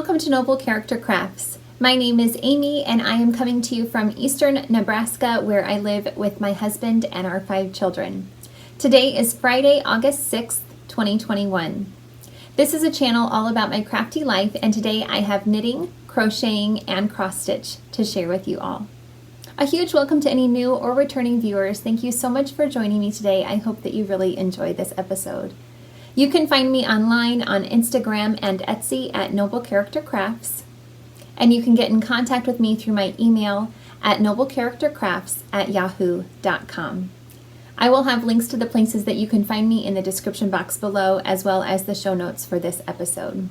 welcome to Noble Character Crafts. My name is Amy and I am coming to you from eastern Nebraska where I live with my husband and our 5 children. Today is Friday, August 6th, 2021. This is a channel all about my crafty life and today I have knitting, crocheting, and cross stitch to share with you all. A huge welcome to any new or returning viewers. Thank you so much for joining me today. I hope that you really enjoyed this episode. You can find me online on Instagram and Etsy at Noble Character Crafts, and you can get in contact with me through my email at noblecharactercrafts@yahoo.com. I will have links to the places that you can find me in the description box below, as well as the show notes for this episode.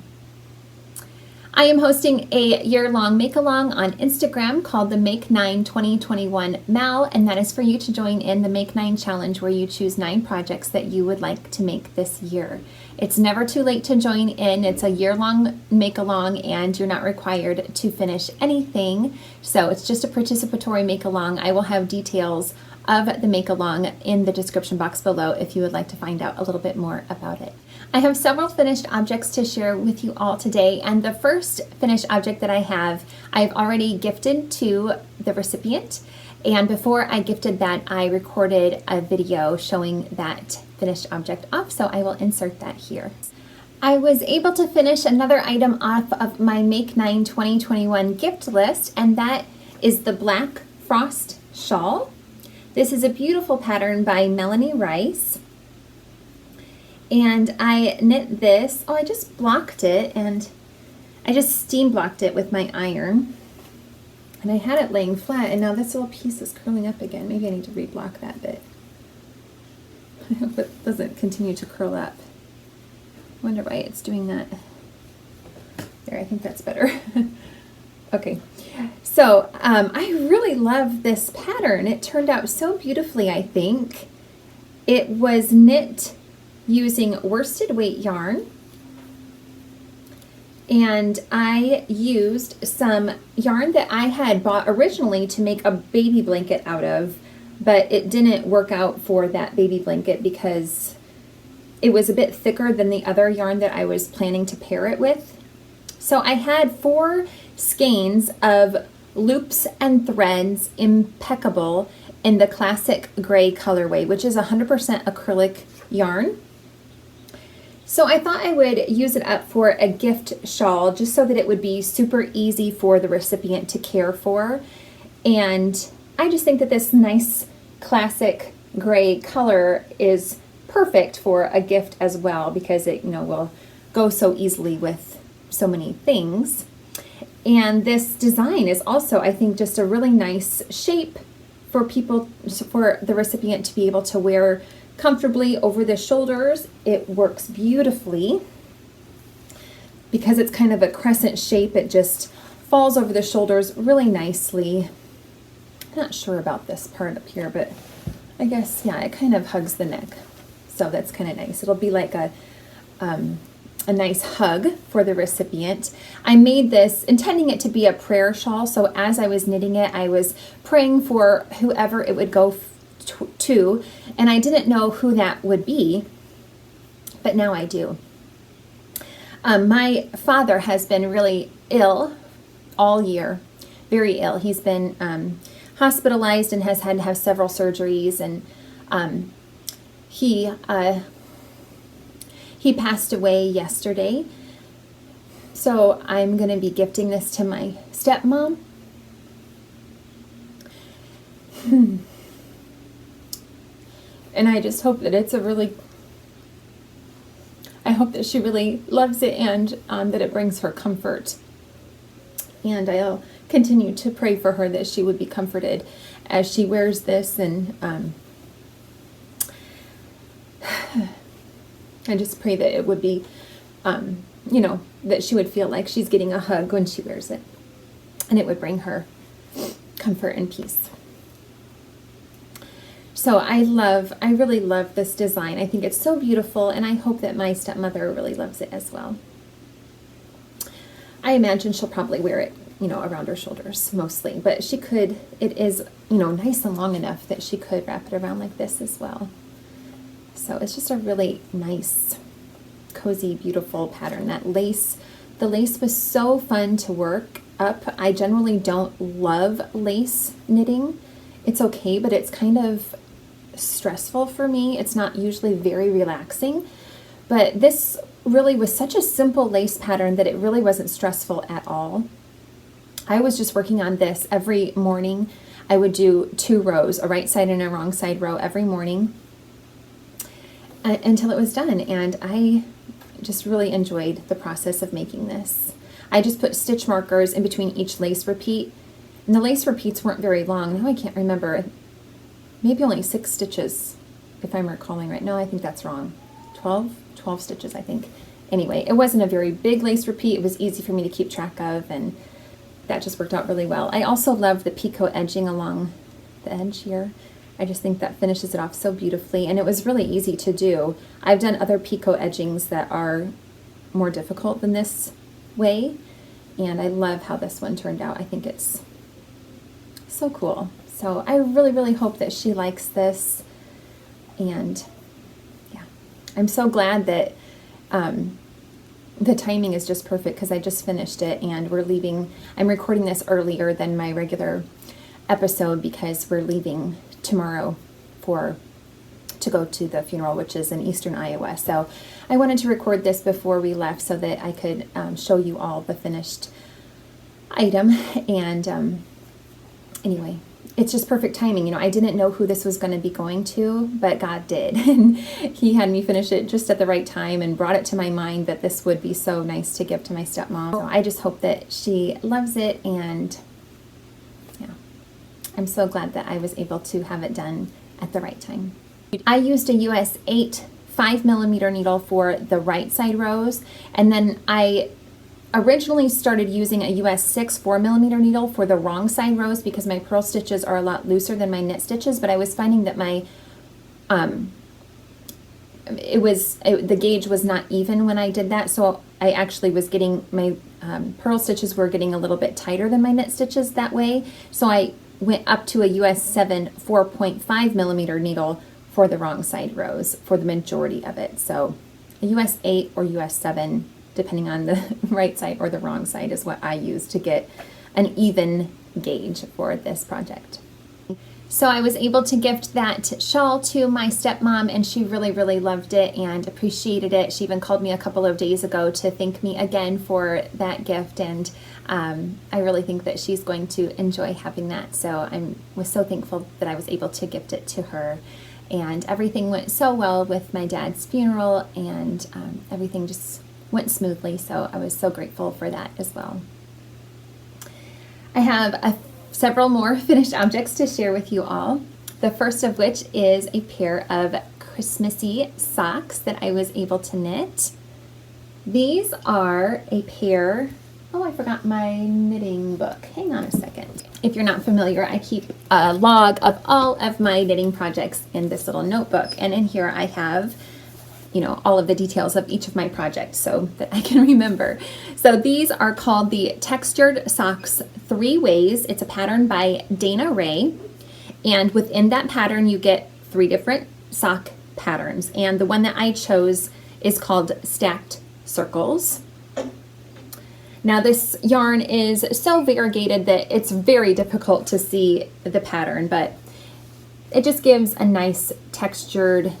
I am hosting a year-long make-along on Instagram called the Make 9 2021 Mal, and that is for you to join in the Make 9 challenge where you choose 9 projects that you would like to make this year. It's never too late to join in. It's a year-long make-along and you're not required to finish anything, so it's just a participatory make-along. I will have details of the make-along in the description box below if you would like to find out a little bit more about it. I have several finished objects to share with you all today, and the first finished object that I've already gifted to the recipient, and before I gifted that I recorded a video showing that finished object off, so I will insert that here. I was able to finish another item off of my Make 9 2021 gift list, and that is the Black Frost Shawl. This is a beautiful pattern by Melanie Rice. And I knit this, I just blocked it and I just steam blocked it with my iron. And I had it laying flat and now this little piece is curling up again. Maybe I need to reblock that bit. I hope it doesn't continue to curl up. I wonder why it's doing that. There, I think that's better. Okay, so I really love this pattern. It turned out so beautifully, I think. It was knit using worsted weight yarn, and I used some yarn that I had bought originally to make a baby blanket out of, but it didn't work out for that baby blanket because it was a bit thicker than the other yarn that I was planning to pair it with. So I had 4 skeins of Loops and Threads Impeccable in the classic gray colorway, which is 100% acrylic yarn. So I thought I would use it up for a gift shawl just so that it would be super easy for the recipient to care for. And I just think that this nice classic gray color is perfect for a gift as well because it, will go so easily with so many things. And this design is also, I think, just a really nice shape for the recipient to be able to wear comfortably over the shoulders. It works beautifully because it's kind of a crescent shape. It just falls over the shoulders really nicely. I'm not sure about this part up here, but I guess, yeah, it kind of hugs the neck. So that's kind of nice. It'll be like a nice hug for the recipient. I made this intending it to be a prayer shawl, so as I was knitting it, I was praying for whoever it would go to, and I didn't know who that would be, but now I do. My father has been really ill all year, very ill. He's been hospitalized and has had to have several surgeries, and he passed away yesterday. So I'm going to be gifting this to my stepmom. And I just hope that I hope that she really loves it and that it brings her comfort. And I'll continue to pray for her that she would be comforted as she wears this, and I just pray that it would be, that she would feel like she's getting a hug when she wears it, and it would bring her comfort and peace. So I really love this design. I think it's so beautiful, and I hope that my stepmother really loves it as well. I imagine she'll probably wear it, around her shoulders mostly, but she could, it is, nice and long enough that she could wrap it around like this as well. So it's just a really nice, cozy, beautiful pattern. That lace The lace was so fun to work up. I generally don't love lace knitting. It's okay, but it's kind of stressful for me. It's not usually very relaxing, but this really was such a simple lace pattern that it really wasn't stressful at all. I was just working on this every morning. I would do 2 rows, a right side and a wrong side row every morning until it was done, and I just really enjoyed the process of making this. I just put stitch markers in between each lace repeat, and the lace repeats weren't very long. Now I can't remember, maybe only 6 stitches if I'm recalling right. No, I think that's wrong. 12 stitches, I think. Anyway, it wasn't a very big lace repeat. It was easy for me to keep track of, and that just worked out really well. I also love the picot edging along the edge here. I just think that finishes it off so beautifully, and it was really easy to do. I've done other picot edgings that are more difficult than this way, and I love how this one turned out. I think it's so cool. So I really, really hope that she likes this, and yeah, I'm so glad that the timing is just perfect because I just finished it, and we're leaving. I'm recording this earlier than my regular episode because we're leaving tomorrow to go to the funeral, which is in eastern Iowa. So I wanted to record this before we left so that I could show you all the finished item. And anyway, it's just perfect timing. You know, I didn't know who this was going to be going to, but God did. And He had me finish it just at the right time and brought it to my mind that this would be so nice to give to my stepmom. So I just hope that she loves it, and yeah, I'm so glad that I was able to have it done at the right time. I used a US 8 5mm needle for the right side rows, and then I originally started using a US 6 4mm needle for the wrong side rows because my purl stitches are a lot looser than my knit stitches, but I was finding that my the gauge was not even when I did that, so I actually was getting my purl stitches were getting a little bit tighter than my knit stitches that way, so I went up to a US 7 4.5mm needle for the wrong side rows for the majority of it. So a US 8 or US 7, depending on the right side or the wrong side, is what I use to get an even gauge for this project. So I was able to gift that shawl to my stepmom, and she really, really loved it and appreciated it. She even called me a couple of days ago to thank me again for that gift, and I really think that she's going to enjoy having that. So I was so thankful that I was able to gift it to her. And everything went so well with my dad's funeral, and everything just went smoothly, so I was so grateful for that as well. I have several more finished objects to share with you all. The first of which is a pair of Christmassy socks that I was able to knit. These are a pair, oh, I forgot my knitting book. Hang on a second. If you're not familiar, I keep a log of all of my knitting projects in this little notebook, and in here I have, you know, all of the details of each of my projects so that I can remember. So these are called the Textured Socks 3 Ways. It's a pattern by Dana Ray, and within that pattern you get 3 different sock patterns, and the one that I chose is called Stacked Circles. Now this yarn is so variegated that it's very difficult to see the pattern, but it just gives a nice textured,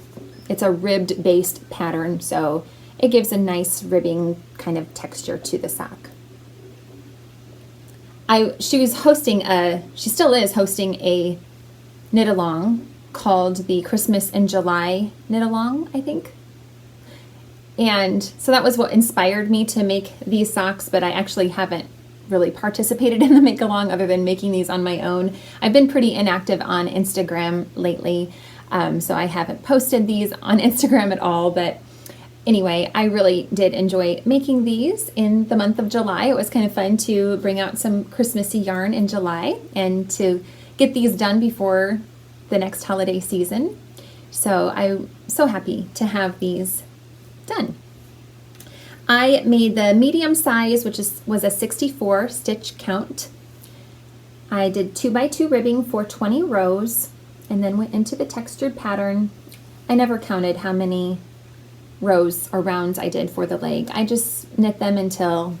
it's a ribbed based pattern, so it gives a nice ribbing kind of texture to the sock. She still is hosting a knit along called the Christmas in July knit along, I think. And so that was what inspired me to make these socks, but I actually haven't really participated in the make along other than making these on my own. I've been pretty inactive on Instagram lately, so I haven't posted these on Instagram at all, but anyway, I really did enjoy making these in the month of July. It was kind of fun to bring out some Christmassy yarn in July and to get these done before the next holiday season. So I'm so happy to have these done. I made the medium size, which was a 64 stitch count. I did 2x2 ribbing for 20 rows and then went into the textured pattern. I never counted how many rows or rounds I did for the leg. I just knit them until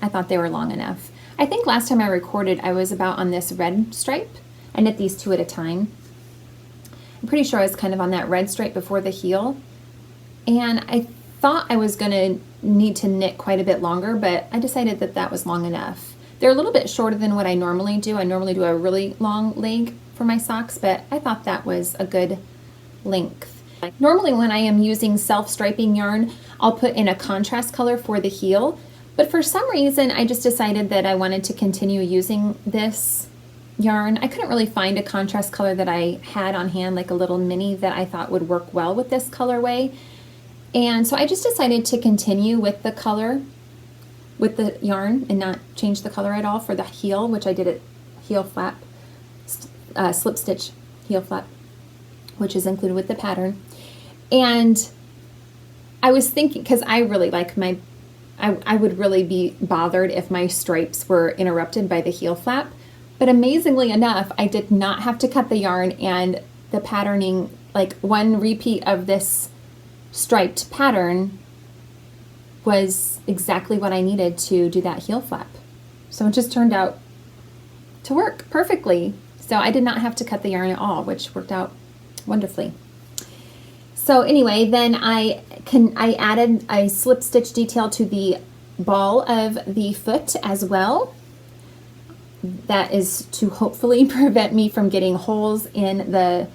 I thought they were long enough. I think last time I recorded I was about on this red stripe. I knit these 2 at a time. I'm pretty sure I was kind of on that red stripe before the heel, and I thought I was going to need to knit quite a bit longer, but I decided that that was long enough. They're a little bit shorter than what I normally do. I normally do a really long leg for my socks, but I thought that was a good length. Normally when I am using self-striping yarn, I'll put in a contrast color for the heel, but for some reason I just decided that I wanted to continue using this yarn. I couldn't really find a contrast color that I had on hand, like a little mini that I thought would work well with this colorway. And so I just decided to continue with the color, with the yarn, and not change the color at all for the heel, which I did at heel flap, slip stitch heel flap, which is included with the pattern. And I was thinking, because I really like my, I would really be bothered if my stripes were interrupted by the heel flap. But amazingly enough, I did not have to cut the yarn, and the patterning, like one repeat of this striped pattern was exactly what I needed to do that heel flap. So it just turned out to work perfectly. So I did not have to cut the yarn at all, which worked out wonderfully. So anyway, then I added a slip stitch detail to the ball of the foot as well. That is to hopefully prevent me from getting holes in the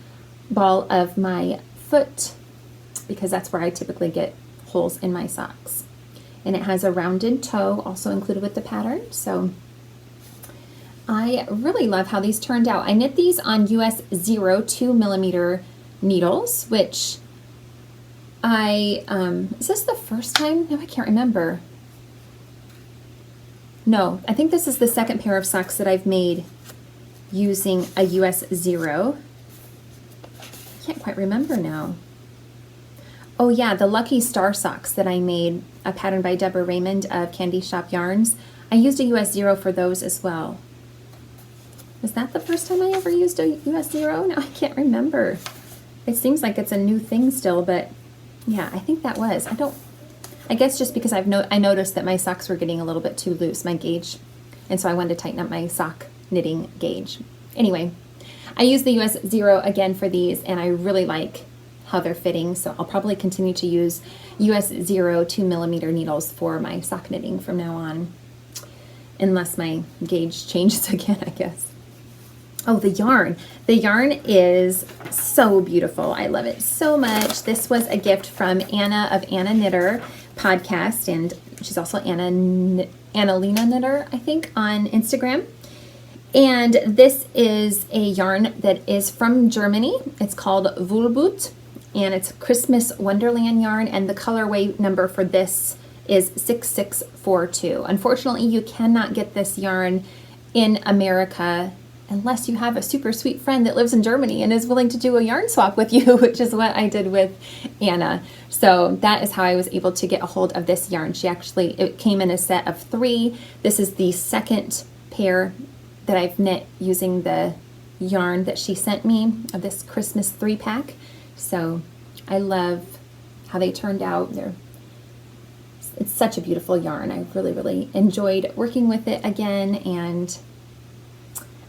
ball of my foot, because that's where I typically get holes in my socks. And it has a rounded toe also included with the pattern. So I really love how these turned out. I knit these on US 0 2mm needles, which is this the first time? No, I can't remember. No, I think this is the second pair of socks that I've made using a US 0. I can't quite remember now. Oh yeah, the Lucky Star socks that I made, a pattern by Deborah Raymond of Candy Shop Yarns. I used a US 0 for those as well. Was that the first time I ever used a US 0? No, I can't remember. It seems like it's a new thing still, but yeah, I think that was. I guess just because I noticed that my socks were getting a little bit too loose, my gauge, and so I wanted to tighten up my sock knitting gauge. Anyway, I used the US 0 again for these, and I really like how they're fitting, so I'll probably continue to use US 0 2mm needles for my sock knitting from now on, unless my gauge changes again, I guess. Oh, the yarn. The yarn is so beautiful. I love it so much. This was a gift from Anna of Anna Knitter podcast, and she's also Annalena Knitter, I think, on Instagram. And this is a yarn that is from Germany. It's called Wollboot, and it's Christmas Wonderland yarn, and the colorway number for this is 6642. Unfortunately, you cannot get this yarn in America unless you have a super sweet friend that lives in Germany and is willing to do a yarn swap with you, which is what I did with Anna. So that is how I was able to get a hold of this yarn. It came in a set of 3. This is the second pair that I've knit using the yarn that she sent me of this Christmas 3-pack. So I love how they turned out. It's such a beautiful yarn. I really, really enjoyed working with it again, and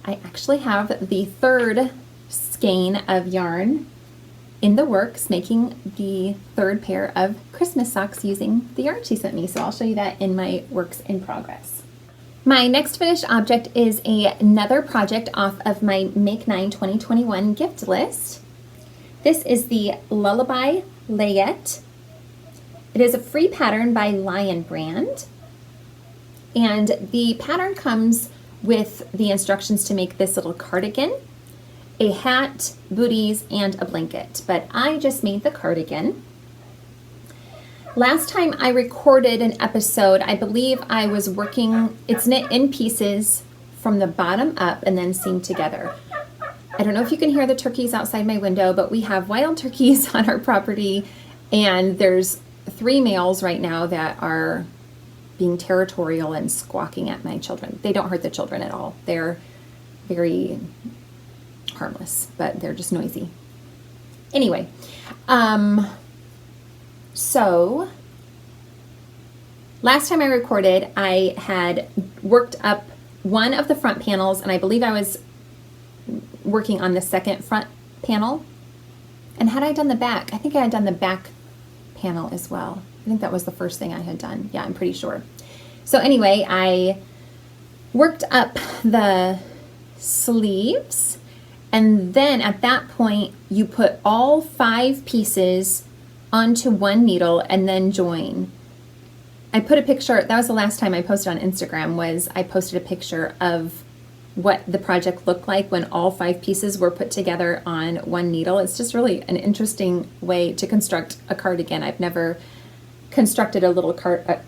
I actually have the 3rd skein of yarn in the works, making the 3rd pair of Christmas socks using the yarn she sent me. So I'll show you that in my works in progress. My next finished object is another project off of my Make 9 2021 gift list. This is the Lullaby Layette. It is a free pattern by Lion Brand, and the pattern comes with the instructions to make this little cardigan, a hat, booties, and a blanket, but I just made the cardigan. Last time I recorded an episode, I believe I was working, it's knit in pieces from the bottom up and then seamed together. I don't know if you can hear the turkeys outside my window, but we have wild turkeys on our property, and there's 3 males right now that are being territorial and squawking at my children. They don't hurt the children at all. They're very harmless, but they're just noisy. Anyway, So last time I recorded, I had worked up one of the front panels, and I believe I was working on the second front panel. And had I done the back? I think I had done the back panel as well. I think that was the first thing I had done. Yeah, I'm pretty sure. So anyway, I worked up the sleeves, and then at that point you put all 5 pieces onto one needle and then join. I put a picture, that was the last time I posted on Instagram, was I posted a picture of what the project looked like when all 5 pieces were put together on one needle. It's just really an interesting way to construct a cardigan. I've never constructed a little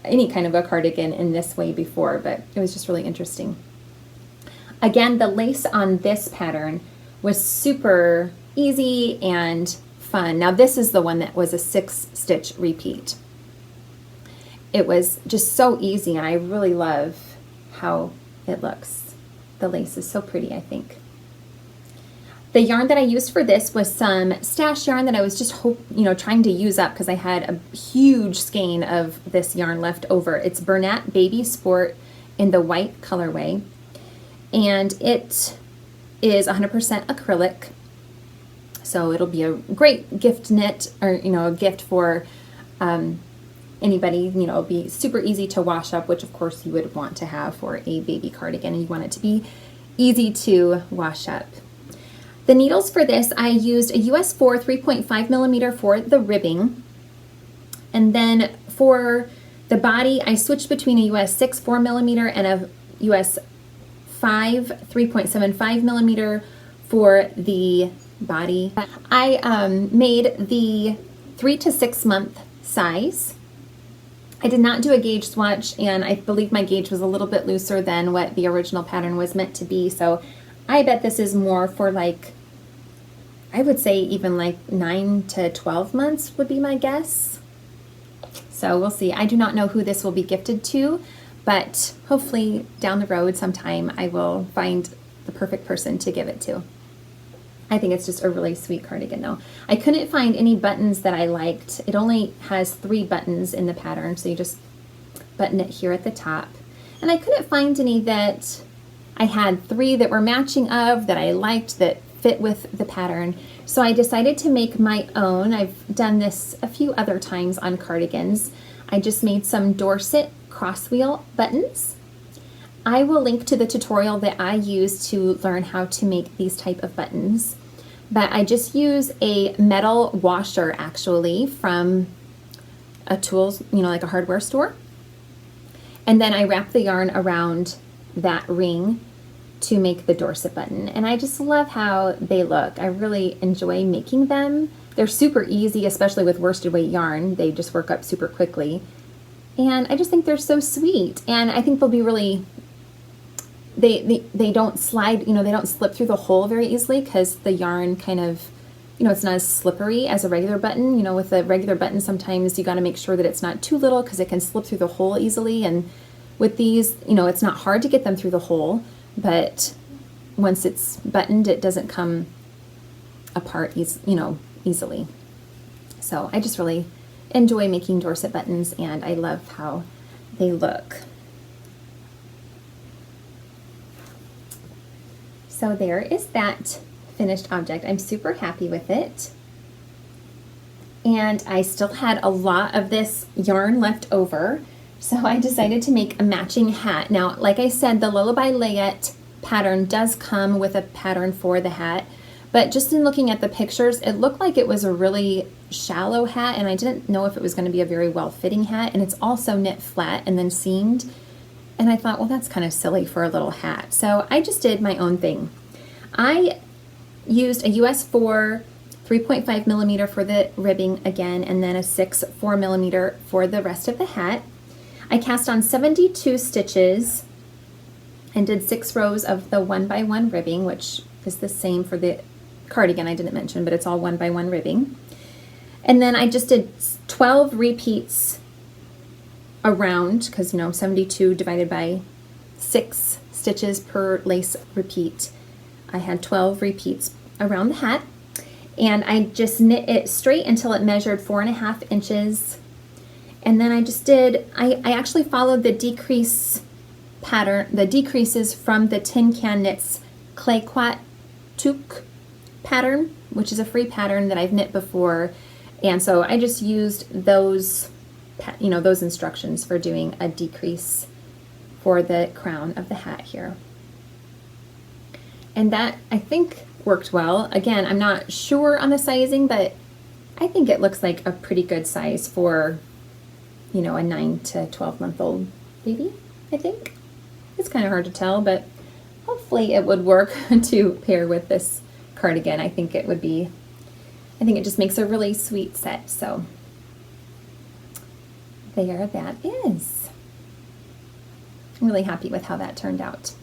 any kind of a cardigan in this way before, but it was just really interesting. Again, the lace on this pattern was super easy and fun. Now this is the one that was a 6-stitch repeat. It was just so easy, and I really love how it looks. The lace is so pretty, I think. The yarn that I used for this was some stash yarn that I was just trying to use up because I had a huge skein of this yarn left over. It's Bernat Baby Sport in the white colorway, and it is 100% acrylic. So it'll be a great gift knit, or a gift for anybody. It'll be super easy to wash up, which of course you would want to have for a baby cardigan, and you want it to be easy to wash up. The needles for this, I used a US 4 3.5 millimeter for the ribbing, and then for the body I switched between a US 6 4 millimeter and a US 5 3.75 millimeter for the body. I made the 3 to 6 month size. I did not do a gauge swatch, and I believe my gauge was a little bit looser than what the original pattern was meant to be, so I bet this is more for, like, I would say even like 9 to 12 months would be my guess. So we'll see. I do not know who this will be gifted to, but hopefully down the road sometime I will find the perfect person to give it to. I think it's just a really sweet cardigan though. I couldn't find any buttons that I liked. It only has 3 buttons in the pattern, so you just button it here at the top. And I couldn't find any that I had 3 that were matching of that I liked that fit with the pattern. So I decided to make my own. I've done this a few other times on cardigans. I just made some Dorset crosswheel buttons. I will link to the tutorial that I use to learn how to make these type of buttons. But I just use a metal washer actually from a tools, like a hardware store. And then I wrap the yarn around that ring to make the Dorset button. And I just love how they look. I really enjoy making them. They're super easy, especially with worsted weight yarn. They just work up super quickly. And I just think they're so sweet. And I think they'll be really, they don't slide, they don't slip through the hole very easily because the yarn kind of, it's not as slippery as a regular button. With a regular button, sometimes you got to make sure that it's not too little because it can slip through the hole easily. And with these, it's not hard to get them through the hole, but once it's buttoned, it doesn't come apart easily. So I just really enjoy making Dorset buttons, and I love how they look. So there is that finished object. I'm super happy with it. And I still had a lot of this yarn left over, so I decided to make a matching hat. Now, like I said, the Lullaby Layette pattern does come with a pattern for the hat, but just in looking at the pictures, it looked like it was a really shallow hat, and I didn't know if it was going to be a very well-fitting hat, and it's also knit flat and then seamed, and I thought, well, that's kind of silly for a little hat. So I just did my own thing. I used a US 4 3.5 millimeter for the ribbing again, and then a 6 4 millimeter for the rest of the hat. I cast on 72 stitches and did 6 rows of the 1x1 ribbing, which is the same for the cardigan I didn't mention, but it's all 1x1 ribbing. And then I just did 12 repeats around, because 72 divided by 6 stitches per lace repeat. I had 12 repeats around the hat. And I just knit it straight until it measured 4.5 inches. And then I actually followed the decrease pattern, the decreases from the Tin Can Knits Clay Quat Toque pattern, which is a free pattern that I've knit before. And so I just used those, those instructions for doing a decrease for the crown of the hat here. And that, I think, worked well. Again, I'm not sure on the sizing, but I think it looks like a pretty good size for, a 9 to 12 month old baby, I think. It's kind of hard to tell, but hopefully it would work to pair with this cardigan. I think it just makes a really sweet set. So there that is. I'm really happy with how that turned out.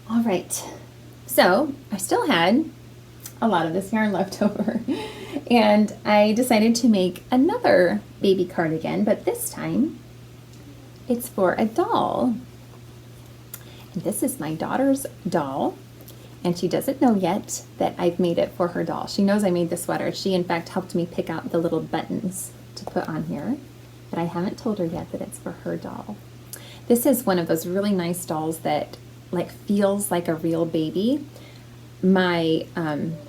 All right, so I still had a lot of this yarn left over, and I decided to make another baby cardigan, but this time it's for a doll. And this is my daughter's doll, and she doesn't know yet that I've made it for her doll. She knows I made the sweater. She, in fact, helped me pick out the little buttons to put on here, but I haven't told her yet that it's for her doll. This is one of those really nice dolls that feels like a real baby. My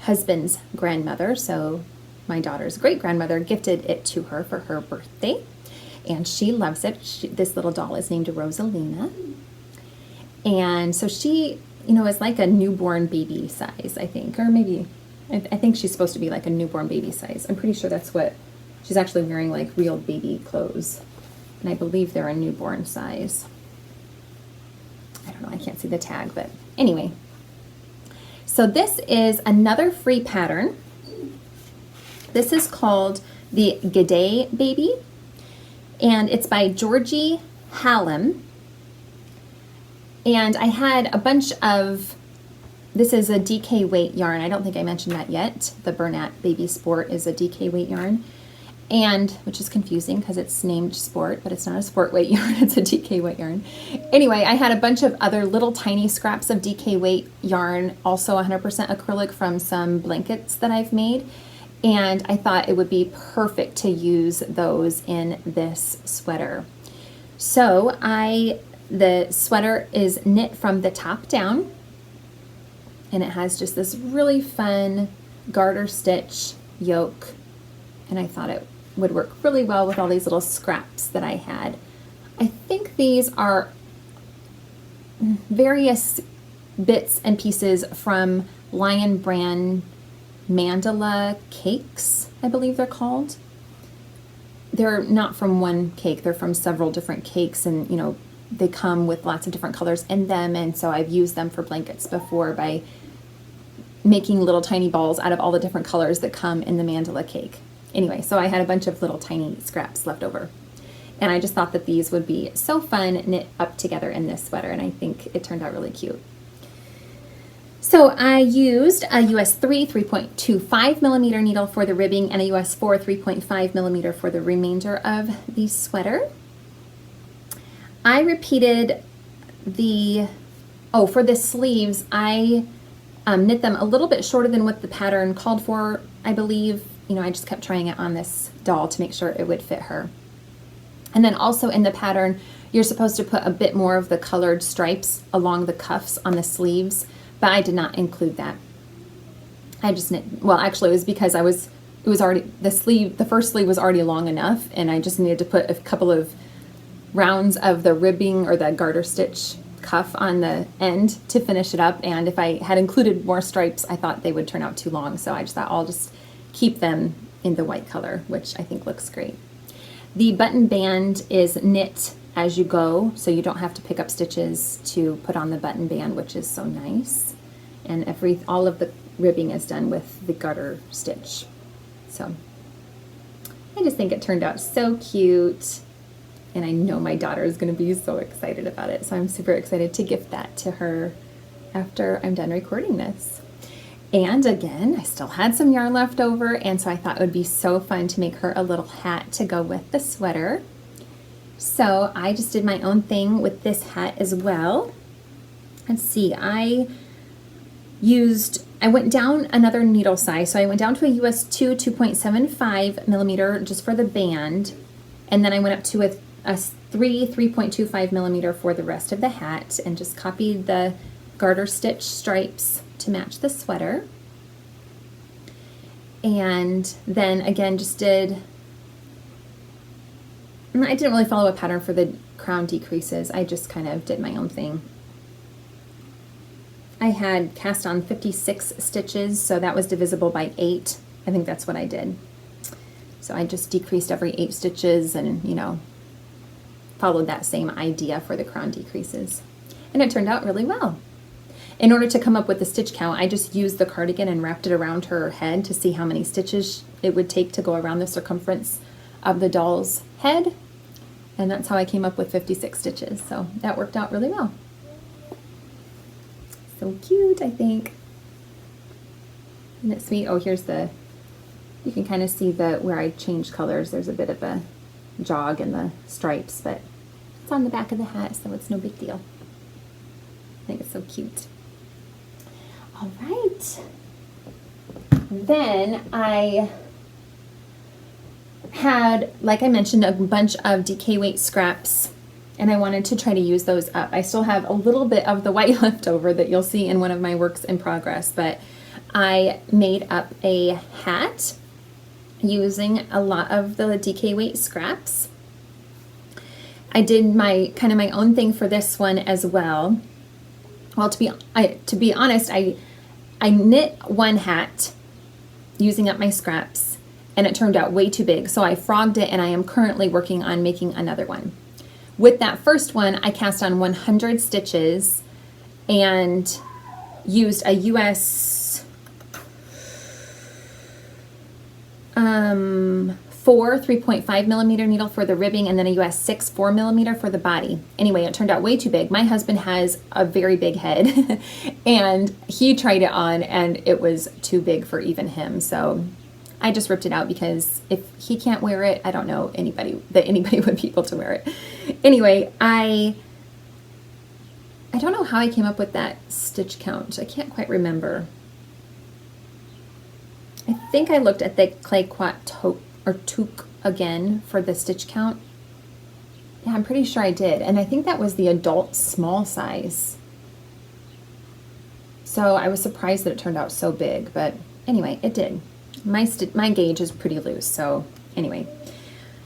husband's grandmother, so my daughter's great-grandmother, gifted it to her for her birthday, and she loves it. This little doll is named Rosalina, and so she, is like a newborn baby size, I think, or maybe, I think she's supposed to be like a newborn baby size. I'm pretty sure that's what, she's actually wearing like real baby clothes, and I believe they're a newborn size. I don't know, I can't see the tag, but anyway. So this is another free pattern. This is called the Gidday Baby, and it's by Georgie Hallam. And I had a bunch of, this is a DK weight yarn. I don't think I mentioned that yet. The Bernat Baby Sport is a DK weight yarn, and which is confusing because it's named Sport, but it's not a sport weight yarn, it's a DK weight yarn. Anyway, I had a bunch of other little tiny scraps of DK weight yarn, also 100% acrylic from some blankets that I've made, and I thought it would be perfect to use those in this sweater. So the sweater is knit from the top down, and it has just this really fun garter stitch yoke, and I thought it would work really well with all these little scraps that I had. I think these are various bits and pieces from Lion Brand mandala cakes, I believe they're called. They're not from one cake, they're from several different cakes, and they come with lots of different colors in them, and so I've used them for blankets before by making little tiny balls out of all the different colors that come in the mandala cake. Anyway, so I had a bunch of little tiny scraps left over, and I just thought that these would be so fun knit up together in this sweater, and I think it turned out really cute. So I used a US 3 3.25 millimeter needle for the ribbing and a US 4 3.5 millimeter for the remainder of the sweater. I repeated for the sleeves, I knit them a little bit shorter than what the pattern called for, I believe. I just kept trying it on this doll to make sure it would fit her. And then also in the pattern, you're supposed to put a bit more of the colored stripes along the cuffs on the sleeves, but I did not include that. I just knit, well, actually it was because it was already, the first sleeve was already long enough, and I just needed to put a couple of rounds of the ribbing or the garter stitch cuff on the end to finish it up, and if I had included more stripes, I thought they would turn out too long, so I just thought I'll just keep them in the white color, which I think looks great. The button band is knit as you go, so you don't have to pick up stitches to put on the button band, which is so nice. And all of the ribbing is done with the garter stitch. So I just think it turned out so cute, and I know my daughter is going to be so excited about it, so I'm super excited to gift that to her after I'm done recording this. And again, I still had some yarn left over, and so I thought it would be so fun to make her a little hat to go with the sweater. So I just did my own thing with this hat as well. Let's see, I used I went down another needle size. So I went down to a US 2 2.75 millimeter just for the band. And then I went up to a 3.25 millimeter for the rest of the hat and just copied the garter stitch stripes to match the sweater. And then again, just I didn't really follow a pattern for the crown decreases. I just kind of did my own thing. I had cast on 56 stitches, so that was divisible by 8. I think that's what I did. So I just decreased every 8 stitches and, you know, followed that same idea for the crown decreases. And it turned out really well. In order to come up with the stitch count, I just used the cardigan and wrapped it around her head to see how many stitches it would take to go around the circumference of the doll's head. And that's how I came up with 56 stitches. So that worked out really well. So cute, I think. Isn't it sweet? Oh, here's you can kind of see where I changed colors. There's a bit of a jog in the stripes, but it's on the back of the hat, so it's no big deal. I think it's so cute. All right. Then I had, like I mentioned, a bunch of DK weight scraps, and I wanted to try to use those up. I still have a little bit of the white left over that you'll see in one of my works in progress, but I made up a hat using a lot of the DK weight scraps. I did my own thing for this one as well. Well, to be honest, I knit one hat using up my scraps, and it turned out way too big, so I frogged it, and I am currently working on making another one. With that first one, I cast on 100 stitches and used a US 4 3.5 millimeter needle for the ribbing, and then a US 6 4 millimeter for the body. Anyway, it turned out way too big. My husband has a very big head and he tried it on and it was too big for even him. So I just ripped it out because if he can't wear it, I don't know that anybody would be able to wear it. Anyway, I don't know how I came up with that stitch count. I can't quite remember. I think I looked at the clay quat toque again for the stitch count. Yeah, I'm pretty sure I did. And I think that was the adult small size. So I was surprised that it turned out so big, but anyway, it did. My gauge is pretty loose, so anyway.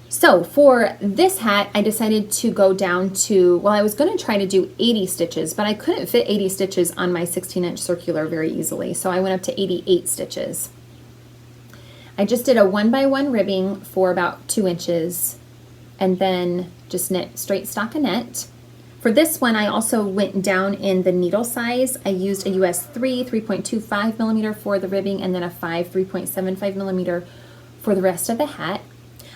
So for this hat, I decided to go down to, well, I was going to try to do 80 stitches, but I couldn't fit 80 stitches on my 16-inch circular very easily, so I went up to 88 stitches. I just did a 1x1 ribbing for about 2 inches and then just knit straight stockinette. For this one, I also went down in the needle size. I used a US 3 3.25 millimeter for the ribbing and then a 5 3.75 millimeter for the rest of the hat.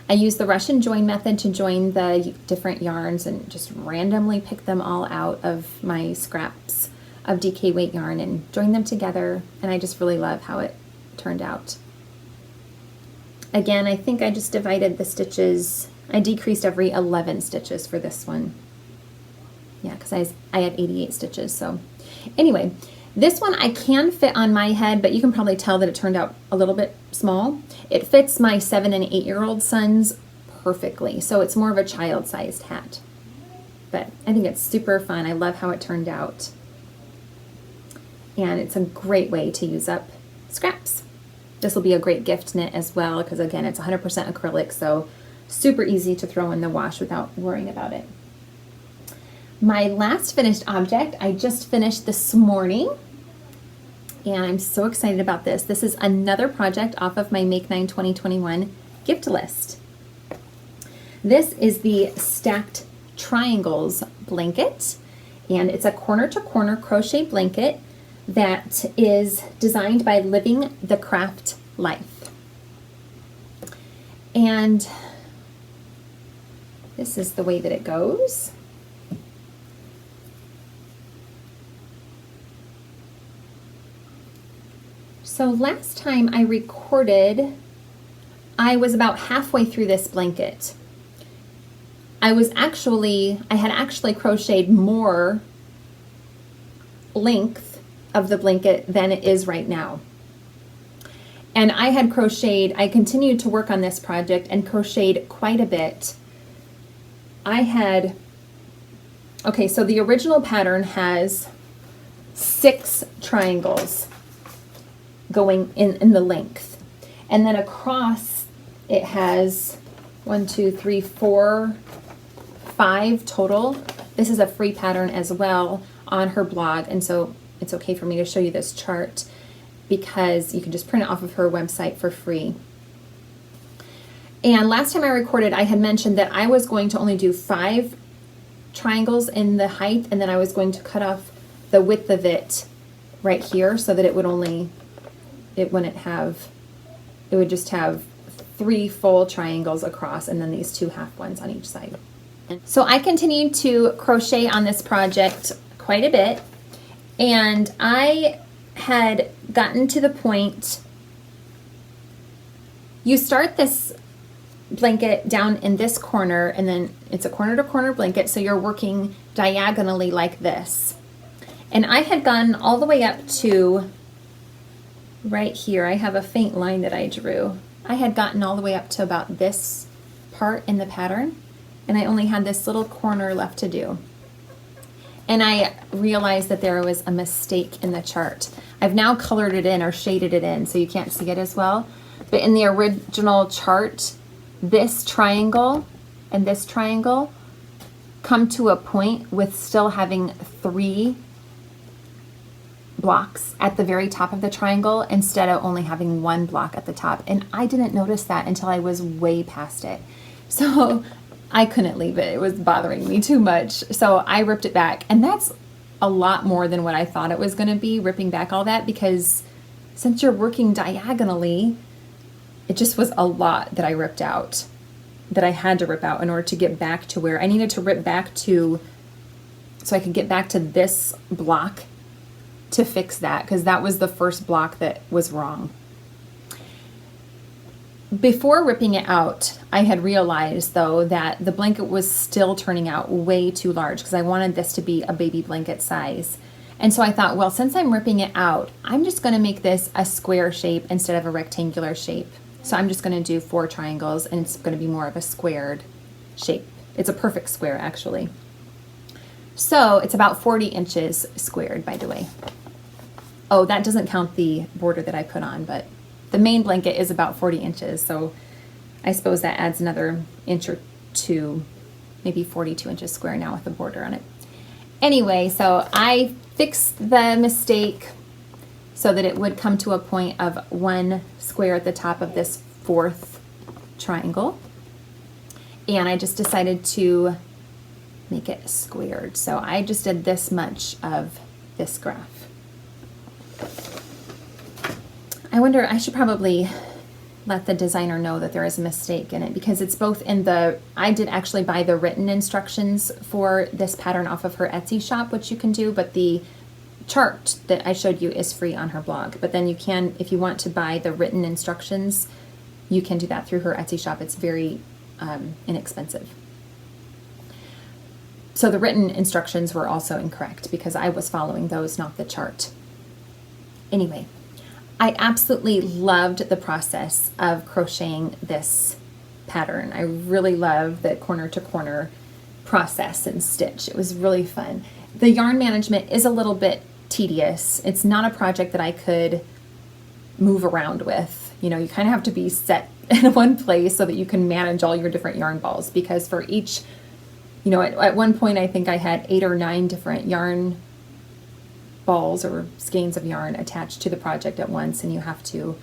I used the Russian join method to join the different yarns and just randomly pick them all out of my scraps of DK weight yarn and join them together, and I just really love how it turned out. Again, I think I just divided the stitches. I decreased every 11 stitches for this one. Yeah, because I had 88 stitches. So anyway, this one I can fit on my head, but you can probably tell that it turned out a little bit small. It fits my 7- and 8-year-old sons perfectly. So it's more of a child-sized hat. But I think it's super fun. I love how it turned out. And it's a great way to use up scraps. This will be a great gift knit as well because, again, it's 100% acrylic, so super easy to throw in the wash without worrying about it. My last finished object I just finished this morning, and I'm so excited about this. This is another project off of my Make 9 2021 gift list. This is the Stacked Triangles blanket, and it's a corner-to-corner crochet blanket that is designed by Living the Craft Life. And this is the way that it goes. So last time I recorded, I was about halfway through this blanket. I had actually crocheted more length of the blanket than it is right now. And I had crocheted, I continued to work on this project and crocheted quite a bit. Okay, so the original pattern has 6 triangles going in the length. And then across it has 1, 2, 3, 4, 5 total. This is a free pattern as well on her blog, and so it's okay for me to show you this chart because you can just print it off of her website for free. And last time I recorded, I had mentioned that I was going to only do 5 triangles in the height, and then I was going to cut off the width of it right here so that it would just have 3 full triangles across and then these 2 half ones on each side. So I continued to crochet on this project quite a bit, and I had gotten to the point, you start this blanket down in this corner, and then it's a corner to corner blanket, so you're working diagonally like this. And I had gone all the way up to right here. I have a faint line that I drew. I had gotten all the way up to about this part in the pattern, and I only had this little corner left to do. And I realized that there was a mistake in the chart. I've now colored it in or shaded it in so you can't see it as well. But in the original chart, this triangle and this triangle come to a point with still having 3 blocks at the very top of the triangle instead of only having 1 block at the top. And I didn't notice that until I was way past it. So I couldn't leave it. It was bothering me too much. So I ripped it back. And that's a lot more than what I thought it was going to be, ripping back all that, because since you're working diagonally, it just was a lot that I ripped out, that I had to rip out in order to get back to where I needed to rip back to, so I could get back to this block to fix that, because that was the first block that was wrong. Before ripping it out, I had realized though that the blanket was still turning out way too large because I wanted this to be a baby blanket size. And so I thought, well, since I'm ripping it out, I'm just going to make this a square shape instead of a rectangular shape. So I'm just going to do 4 triangles, and it's going to be more of a squared shape. It's a perfect square, actually. So it's about 40 inches squared, by the way. Oh, that doesn't count the border that I put on, but the main blanket is about 40 inches, so I suppose that adds another inch or 2, maybe 42 inches square now with the border on it. Anyway, so I fixed the mistake so that it would come to a point of 1 square at the top of this 4th triangle. And I just decided to make it squared. So I just did this much of this graph. I wonder, I should probably let the designer know that there is a mistake in it, because it's both in the, I did actually buy the written instructions for this pattern off of her Etsy shop, which you can do, but the chart that I showed you is free on her blog. But then you can, if you want to buy the written instructions, you can do that through her Etsy shop. It's very inexpensive. So the written instructions were also incorrect because I was following those, not the chart. Anyway, I absolutely loved the process of crocheting this pattern. I really love the corner to corner process and stitch. It was really fun. The yarn management is a little bit tedious. It's not a project that I could move around with. You know, you kind of have to be set in one place so that you can manage all your different yarn balls, because for each, you know, at one point I think I had 8 or 9 different yarn balls or skeins of yarn attached to the project at once, and you have to,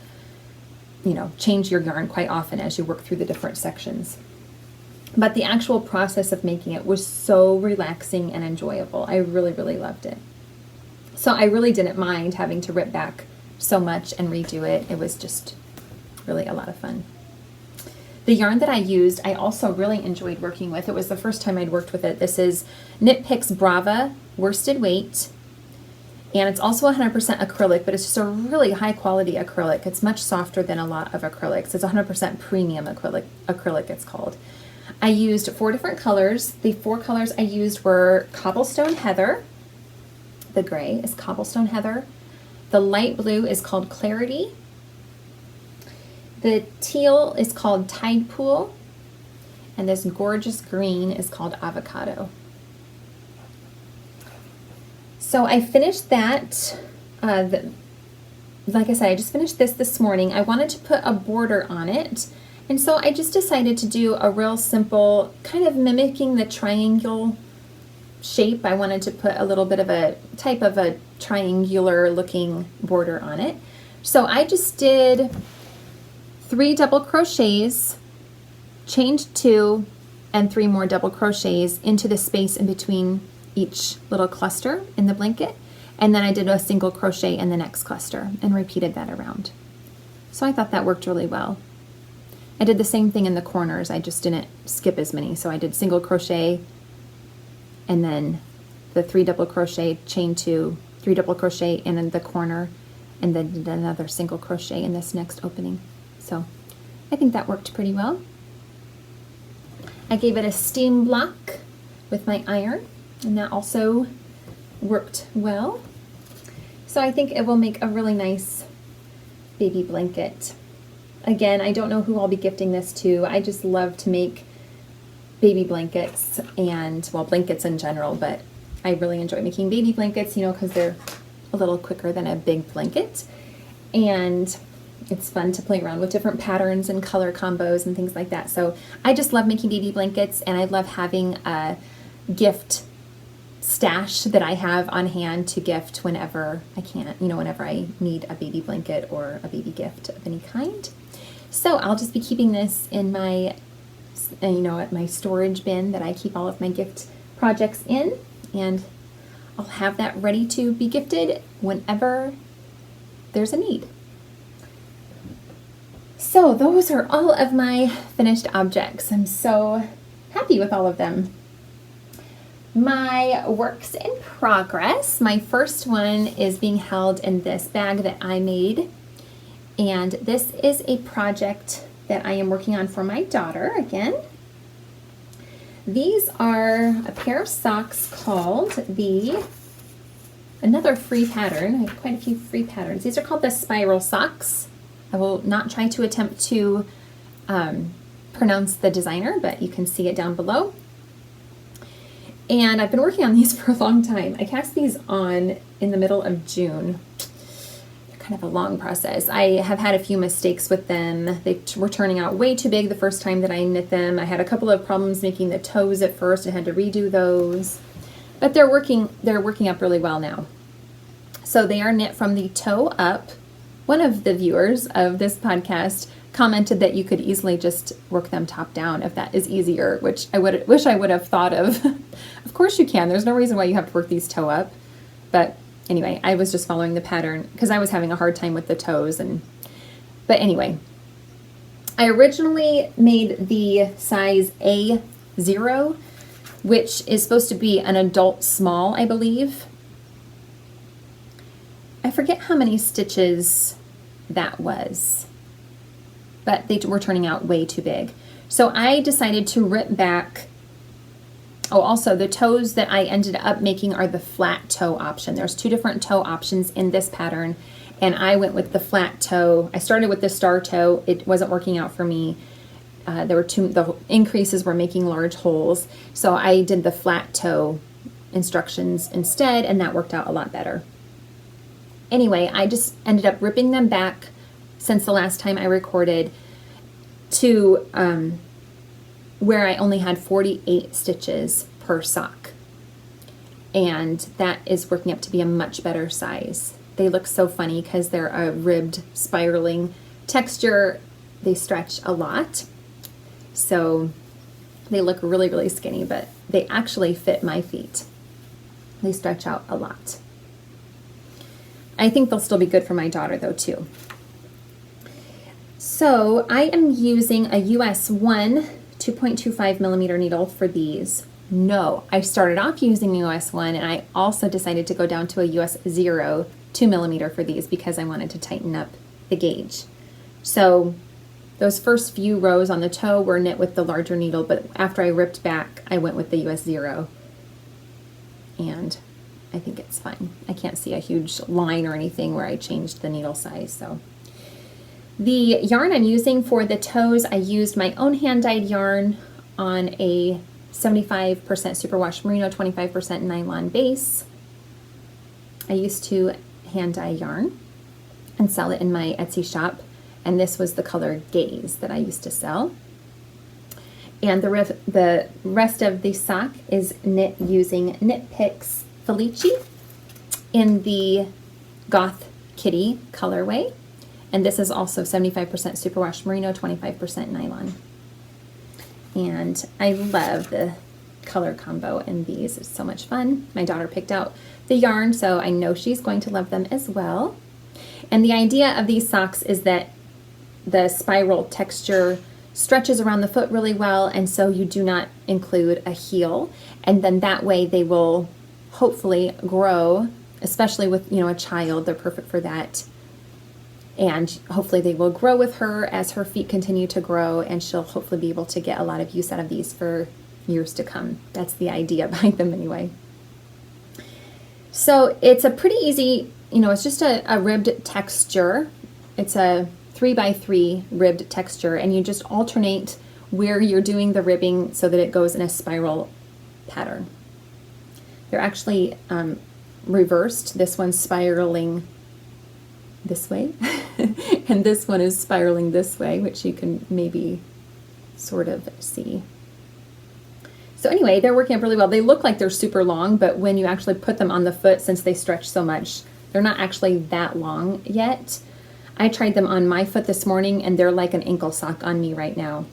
you know, change your yarn quite often as you work through the different sections. But the actual process of making it was so relaxing and enjoyable. I really, really loved it. So I really didn't mind having to rip back so much and redo it. It was just really a lot of fun. The yarn that I used, I also really enjoyed working with. It was the first time I'd worked with it. This is Knit Picks Brava worsted weight. And it's also 100% acrylic, but it's just a really high quality acrylic. It's much softer than a lot of acrylics. It's 100% premium acrylic it's called. I used 4 different colors. The 4 colors I used were Cobblestone Heather. The gray is Cobblestone Heather. The light blue is called Clarity. The teal is called Tidepool. And this gorgeous green is called Avocado. So I finished that, like I said, I just finished this morning. I wanted to put a border on it. And so I just decided to do a real simple, kind of mimicking the triangle shape. I wanted to put a little bit of a type of a triangular looking border on it. So I just did 3 double crochets, chained 2, and 3 more double crochets into the space in between each little cluster in the blanket, and then I did a single crochet in the next cluster and repeated that around. So I thought that worked really well. I did the same thing in the corners, I just didn't skip as many. So I did single crochet and then the 3 double crochet, chain 2, 3 double crochet in the corner, and then did another single crochet in this next opening. So I think that worked pretty well. I gave it a steam block with my iron, and that also worked well. So I think it will make a really nice baby blanket. Again, I don't know who I'll be gifting this to. I just love to make baby blankets and, well, blankets in general, but I really enjoy making baby blankets, you know, because they're a little quicker than a big blanket. And it's fun to play around with different patterns and color combos and things like that. So I just love making baby blankets, and I love having a gift stash that I have on hand to gift whenever I can, you know, whenever I need a baby blanket or a baby gift of any kind. So I'll just be keeping this in my, you know, at my storage bin that I keep all of my gift projects in, and I'll have that ready to be gifted whenever there's a need. So those are all of my finished objects. I'm so happy with all of them. My works in progress, my first one is being held in this bag that I made. And this is a project that I am working on for my daughter again. These are a pair of socks called another free pattern. I have quite a few free patterns. These are called the spiral socks. I will not try to attempt to pronounce the designer, but you can see it down below. And I've been working on these for a long time. I cast these on in the middle of June. They're kind of a long process. I have had a few mistakes with them. They were turning out way too big the first time that I knit them. I had a couple of problems making the toes at first. I had to redo those. But they're working up really well now. So they are knit from the toe up. One of the viewers of this podcast commented that you could easily just work them top down if that is easier, which I wish I would have thought of. Of course you can. There's no reason why you have to work these toe up. But anyway, I was just following the pattern because I was having a hard time with the toes. But anyway, I originally made the size A0, which is supposed to be an adult small, I believe. I forget how many stitches that was, but they were turning out way too big. So I decided to rip back. Oh, also the toes that I ended up making are the flat toe option. There's 2 different toe options in this pattern, and I went with the flat toe. I started with the star toe. It wasn't working out for me. The increases were making large holes, so I did the flat toe instructions instead, and that worked out a lot better. Anyway, I just ended up ripping them back since the last time I recorded to where I only had 48 stitches per sock. And that is working up to be a much better size. They look so funny because they're a ribbed spiraling texture. They stretch a lot. So they look really, really skinny, but they actually fit my feet. They stretch out a lot. I think they'll still be good for my daughter though too. So I am using a US 1 2.25 millimeter needle for these. No, I started off using US 1 and I also decided to go down to a US 0 2 millimeter for these because I wanted to tighten up the gauge. So those first few rows on the toe were knit with the larger needle, but after I ripped back, I went with the US 0. And I think it's fine. I can't see a huge line or anything where I changed the needle size. So the yarn I'm using for the toes, I used my own hand-dyed yarn on a 75% superwash merino, 25% nylon base. I used to hand dye yarn and sell it in my Etsy shop, and this was the color Gaze that I used to sell. And the rest of the sock is knit using Knit Picks Felici in the Goth Kitty colorway. And this is also 75% superwash merino, 25% nylon. And I love the color combo in these. It's so much fun. My daughter picked out the yarn, so I know she's going to love them as well. And the idea of these socks is that the spiral texture stretches around the foot really well, and so you do not include a heel. And then that way they will hopefully grow, especially with, you know, a child. They're perfect for that. And hopefully they will grow with her as her feet continue to grow, and she'll hopefully be able to get a lot of use out of these for years to come. That's the idea behind them anyway. So it's a pretty easy, you know, it's just a ribbed texture. It's a 3x3 ribbed texture, and you just alternate where you're doing the ribbing so that it goes in a spiral pattern. They're actually reversed. This one's spiraling this way and this one is spiraling this way, which you can maybe sort of see. So anyway, they're working up really well. They look like they're super long, but when you actually put them on the foot, since they stretch so much, they're not actually that long yet. I tried them on my foot this morning, and they're like an ankle sock on me right now.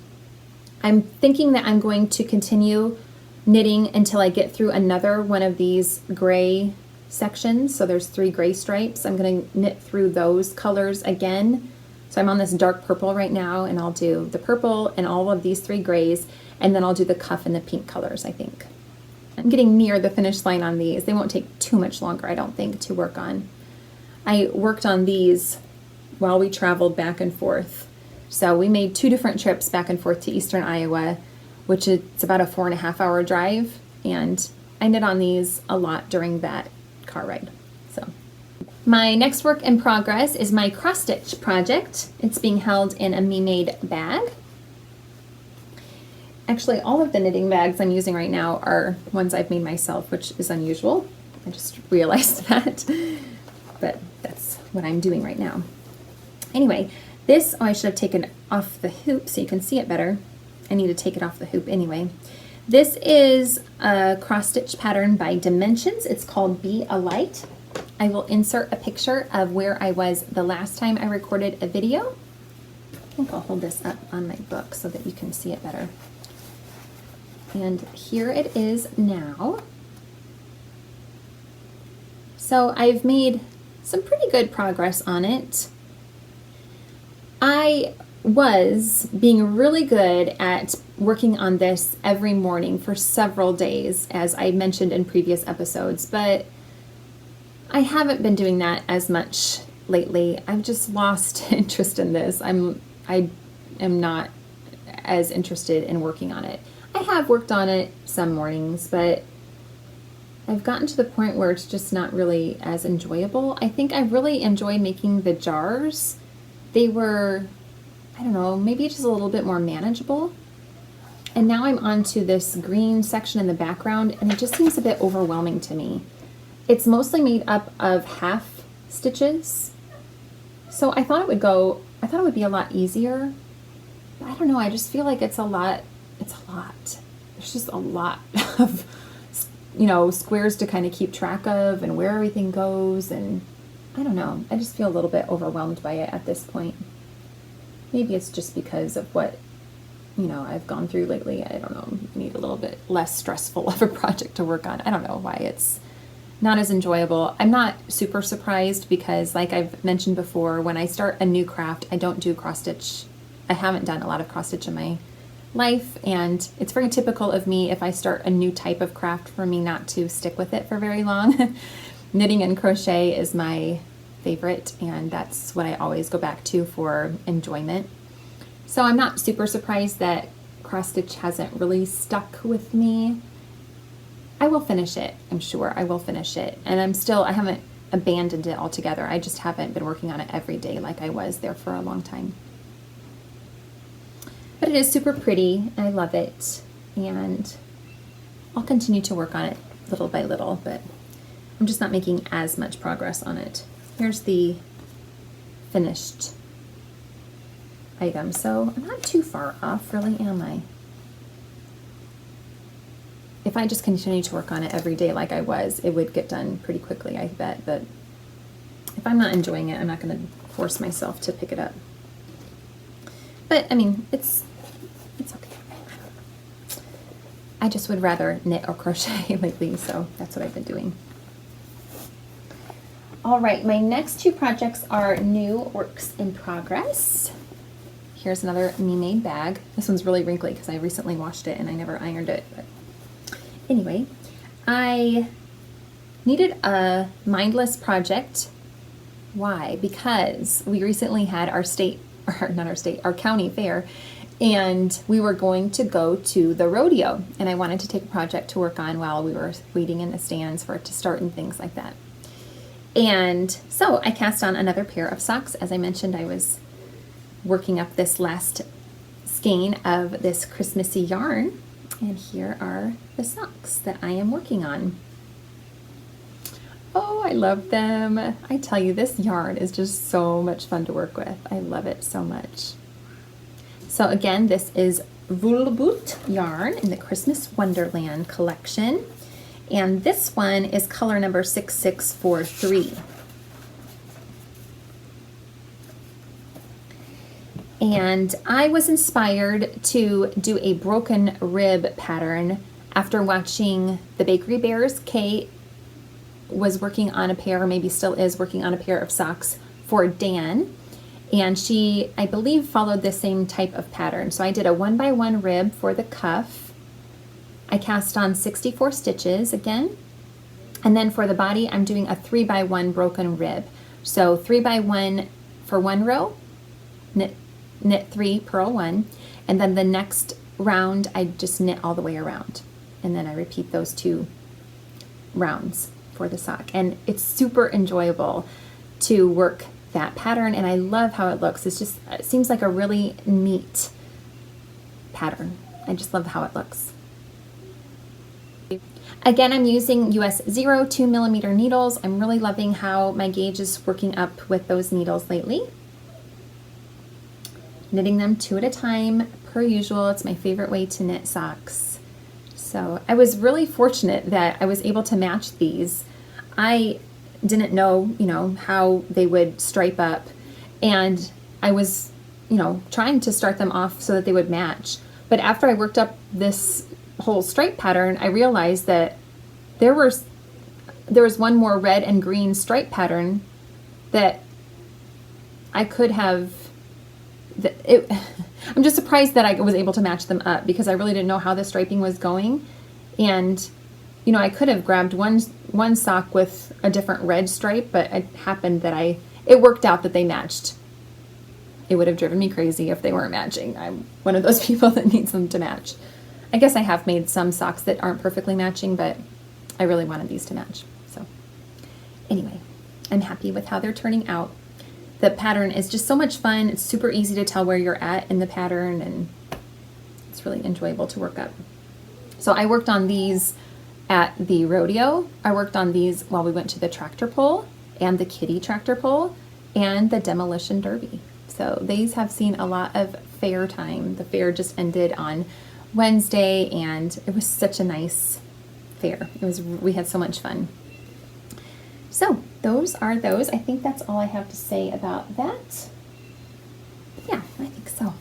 I'm thinking that I'm going to continue knitting until I get through another one of these gray sections. So there's 3 gray stripes. I'm going to knit through those colors again. So I'm on this dark purple right now, and I'll do the purple and all of these 3 grays, and then I'll do the cuff and the pink colors, I think. I'm getting near the finish line on these. They won't take too much longer, I don't think, to work on. I worked on these while we traveled back and forth. So we made 2 different trips back and forth to eastern Iowa, which is about a 4.5-hour drive, and I knit on these a lot during that car ride. So my next work in progress is my cross stitch project. It's being held in a me-made bag. Actually, all of the knitting bags I'm using right now are ones I've made myself, which is unusual. I just realized that, but that's what I'm doing right now. Anyway, this, oh, I should have taken off the hoop so you can see it better. I need to take it off the hoop anyway. This is a cross stitch pattern by Dimensions. It's called Be a Light. I will insert a picture of where I was the last time I recorded a video. I think I'll hold this up on my book so that you can see it better. And here it is now. So I've made some pretty good progress on it. I was being really good at working on this every morning for several days, as I mentioned in previous episodes, but I haven't been doing that as much lately. I've just lost interest in this. I am not as interested in working on it. I have worked on it some mornings, but I've gotten to the point where it's just not really as enjoyable. I think I really enjoyed making the jars. They were, I don't know, maybe just a little bit more manageable. And now I'm onto this green section in the background, and it just seems a bit overwhelming to me. It's mostly made up of half stitches. So I thought it would be a lot easier. But I don't know, I just feel like it's a lot. There's just a lot of, you know, squares to kind of keep track of and where everything goes, and I don't know. I just feel a little bit overwhelmed by it at this point. Maybe it's just because of what, you know, I've gone through lately. I don't know. I need a little bit less stressful of a project to work on. I don't know why it's not as enjoyable. I'm not super surprised because, like I've mentioned before, when I start a new craft, I don't do cross stitch. I haven't done a lot of cross stitch in my life, and it's very typical of me if I start a new type of craft for me not to stick with it for very long. Knitting and crochet is my favorite, and that's what I always go back to for enjoyment. So I'm not super surprised that cross stitch hasn't really stuck with me. I will finish it. I'm sure I will finish it. And I haven't abandoned it altogether. I just haven't been working on it every day like I was there for a long time. But it is super pretty. I love it. And I'll continue to work on it little by little, but I'm just not making as much progress on it. Here's the finished item. So I'm not too far off, really, am I? If I just continue to work on it every day like I was, it would get done pretty quickly, I bet. But if I'm not enjoying it, I'm not going to force myself to pick it up. But, I mean, it's okay. I just would rather knit or crochet lately, so that's what I've been doing. All right, my next two projects are new works in progress. Here's another me-made bag. This one's really wrinkly because I recently washed it and I never ironed it. But anyway, I needed a mindless project. Why? Because we recently had our county fair, and we were going to go to the rodeo, and I wanted to take a project to work on while we were waiting in the stands for it to start and things like that. And so I cast on another pair of socks. As I mentioned, I was working up this last skein of this Christmassy yarn, and here are the socks that I am working on. Oh, I love them. I tell you, this yarn is just so much fun to work with. I love it so much. So again, this is Wool yarn in the Christmas Wonderland collection. And this one is color number 6643. And I was inspired to do a broken rib pattern after watching the Bakery Bears. Kay was working on a pair, or maybe still is working on a pair of socks for Dan. And she, I believe, followed the same type of pattern. So I did a 1x1 rib for the cuff. I cast on 64 stitches again. And then for the body, I'm doing a 3x1 broken rib. So 3x1 for one row, knit 3, purl 1, and then the next round I just knit all the way around, and then I repeat those 2 rounds for the sock. And it's super enjoyable to work that pattern, and I love how it looks. It seems like a really neat pattern. I just love how it looks. Again, I'm using US 0 2mm needles. I'm really loving how my gauge is working up with those needles lately. Knitting them 2 at a time, per usual. It's my favorite way to knit socks. So I was really fortunate that I was able to match these. I didn't know, how they would stripe up, and I was, trying to start them off so that they would match. But after I worked up this whole stripe pattern, I realized that there was one more red and green stripe pattern that I could have. I'm just surprised that I was able to match them up, because I really didn't know how the striping was going. And I could have grabbed one sock with a different red stripe, but it happened that it worked out that they matched. It would have driven me crazy if they weren't matching. I'm one of those people that needs them to match. I guess I have made some socks that aren't perfectly matching, but I really wanted these to match. So anyway, I'm happy with how they're turning out. The pattern is just so much fun. It's super easy to tell where you're at in the pattern, and it's really enjoyable to work up. So I worked on these at the rodeo. I worked on these while we went to the tractor pull and the kitty tractor pull and the demolition derby. So these have seen a lot of fair time. The fair just ended on Wednesday, and it was such a nice fair. We had so much fun. So those are those. I think that's all I have to say about that. Yeah, I think so.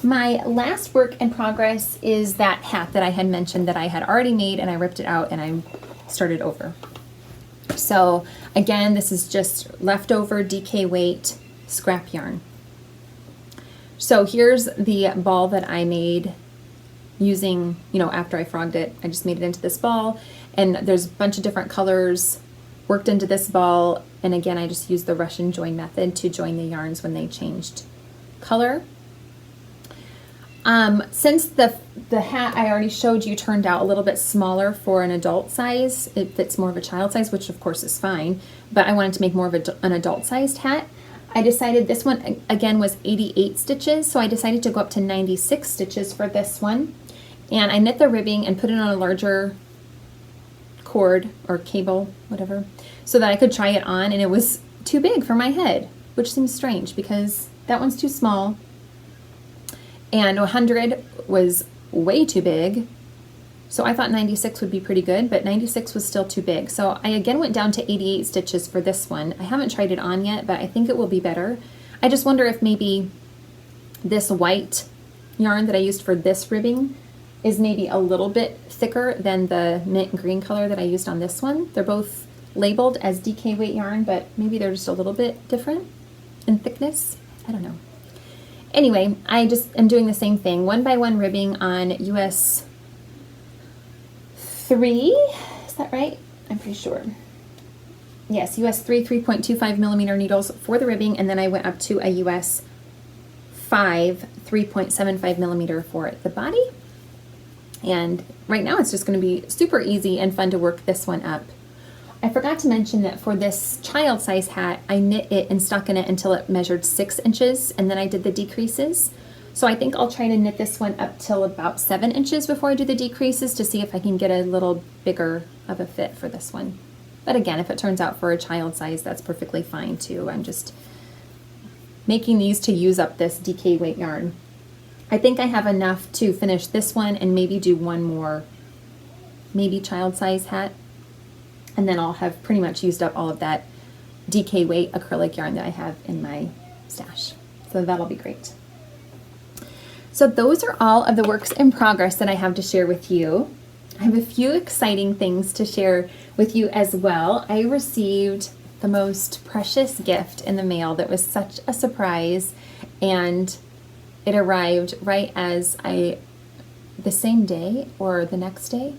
My last work in progress is that hat that I had mentioned that I had already made, and I ripped it out and I started over. So again, this is just leftover DK weight scrap yarn. So here's the ball that I made using, after I frogged it. I just made it into this ball, and there's a bunch of different colors worked into this ball, and again I just used the Russian join method to join the yarns when they changed color. Since the hat I already showed you turned out a little bit smaller for an adult size, it fits more of a child size, which of course is fine, but I wanted to make more of an adult sized hat. I decided this one again was 88 stitches, so I decided to go up to 96 stitches for this one. And I knit the ribbing and put it on a larger cord or cable, whatever, so that I could try it on, and it was too big for my head, which seems strange because that one's too small. And 100 was way too big. So I thought 96 would be pretty good, but 96 was still too big. So I again went down to 88 stitches for this one. I haven't tried it on yet, but I think it will be better. I just wonder if maybe this white yarn that I used for this ribbing is maybe a little bit thicker than the mint green color that I used on this one. They're both labeled as DK weight yarn, but maybe they're just a little bit different in thickness. I don't know. Anyway, I just am doing the same thing, 1 by 1 ribbing on US 3, is that right? I'm pretty sure. Yes, US 3 3.25 millimeter needles for the ribbing, and then I went up to a US 5 3.75 millimeter for the body. And right now it's just going to be super easy and fun to work this one up. I forgot to mention that for this child size hat, I knit it and stuck in it until it measured 6 inches, and then I did the decreases. So I think I'll try to knit this one up till about 7 inches before I do the decreases to see if I can get a little bigger of a fit for this one. But again, if it turns out for a child size, that's perfectly fine too. I'm just making these to use up this DK weight yarn. I think I have enough to finish this one and maybe do one more, maybe child size hat. And then I'll have pretty much used up all of that DK weight acrylic yarn that I have in my stash. So that'll be great. So those are all of the works in progress that I have to share with you. I have a few exciting things to share with you as well. I received the most precious gift in the mail that was such a surprise, and it arrived right as the same day or the next day.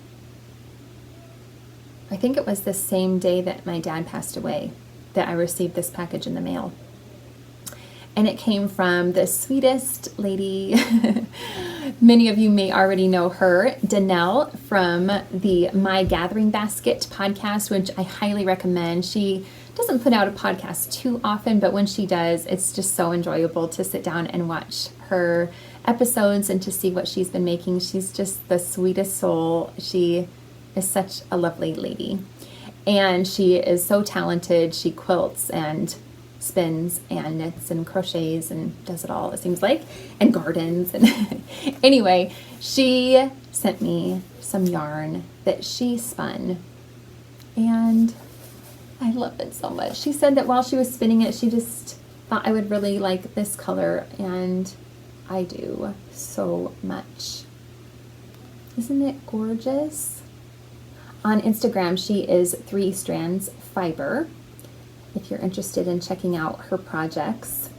I think it was the same day that my dad passed away that I received this package in the mail. And it came from the sweetest lady. Many of you may already know her, Danelle from the My Gathering Basket podcast, which I highly recommend. She doesn't put out a podcast too often, but when she does, it's just so enjoyable to sit down and watch her episodes and to see what she's been making. She's just the sweetest soul. She is such a lovely lady, and she is so talented. She quilts and spins and knits and crochets and does it all, it seems like, and gardens. And anyway, she sent me some yarn that she spun, and I love it so much. She said that while she was spinning it, she just thought I would really like this color, and I do so much. Isn't it gorgeous? On Instagram, she is 3 Strands Fiber, if you're interested in checking out her projects.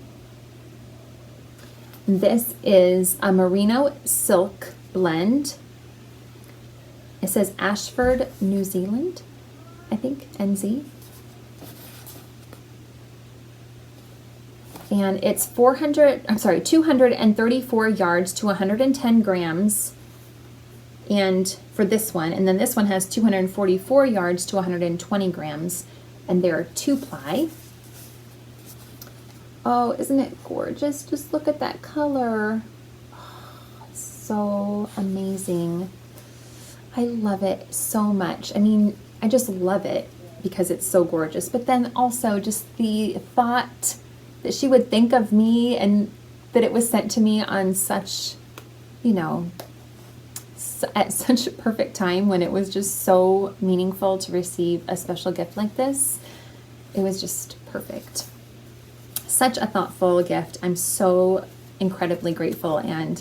This is a merino silk blend. It says Ashford, New Zealand, I think, NZ. And it's 234 yards to 110 grams. And for this one, and then this one has 244 yards to 120 grams, and they're 2-ply. Oh, isn't it gorgeous? Just look at that color. Oh, it's so amazing. I love it so much. I mean, I just love it because it's so gorgeous, but then also just the thought that she would think of me and that it was sent to me on such, you know, at such a perfect time when it was just so meaningful to receive a special gift like this. It was just perfect. Such a thoughtful gift. I'm so incredibly grateful, and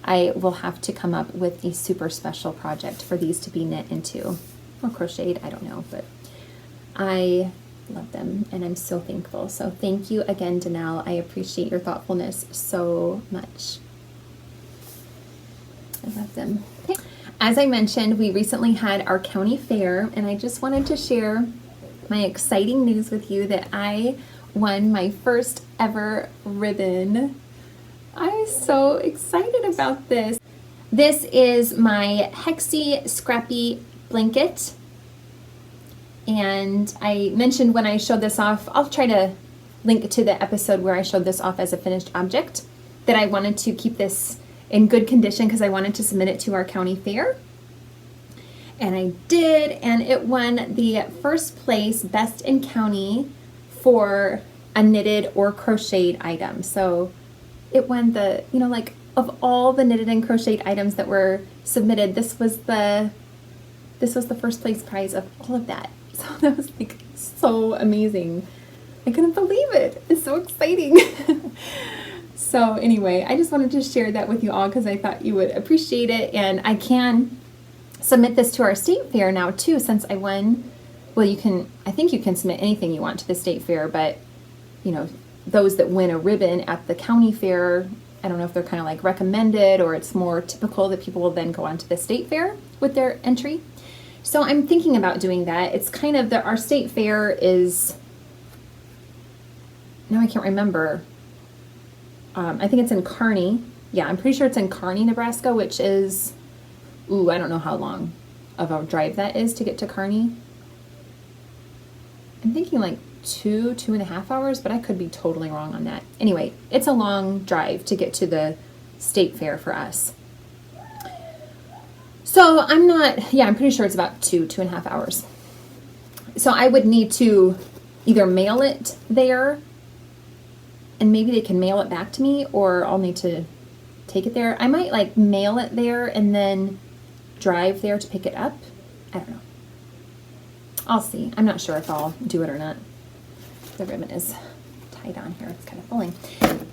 I will have to come up with a super special project for these to be knit into or crocheted. I don't know, but I love them and I'm so thankful. So thank you again, Danelle. I appreciate your thoughtfulness so much. I love them. Okay. As I mentioned, we recently had our county fair, and I just wanted to share my exciting news with you that I won my first ever ribbon. I'm so excited about this. This is my Hexie Scrappy blanket. And I mentioned when I showed this off, I'll try to link to the episode where I showed this off as a finished object, that I wanted to keep this in good condition because I wanted to submit it to our county fair. And I did, and it won the first place Best in County for a knitted or crocheted item. So it won the, you know, like of all the knitted and crocheted items that were submitted, this was the first place prize of all of that. So that was like so amazing. I couldn't believe it. It's so exciting. So anyway, I just wanted to share that with you all because I thought you would appreciate it. And I can submit this to our state fair now too, since I won. Well, I think you can submit anything you want to the state fair, but you know, those that win a ribbon at the county fair, I don't know if they're kind of like recommended or it's more typical that people will then go on to the state fair with their entry. So I'm thinking about doing that. It's kind of our state fair is, no, I can't remember. I think it's in Kearney. Yeah, I'm pretty sure it's in Kearney, Nebraska, which is, I don't know how long of a drive that is to get to Kearney. I'm thinking like 2.5 hours, but I could be totally wrong on that. Anyway, it's a long drive to get to the state fair for us. So I'm pretty sure it's about 2.5 hours. So I would need to either mail it there, and maybe they can mail it back to me, or I'll need to take it there. I might like mail it there and then drive there to pick it up. I don't know. I'll see. I'm not sure if I'll do it or not. The ribbon is tied on here. It's kind of falling.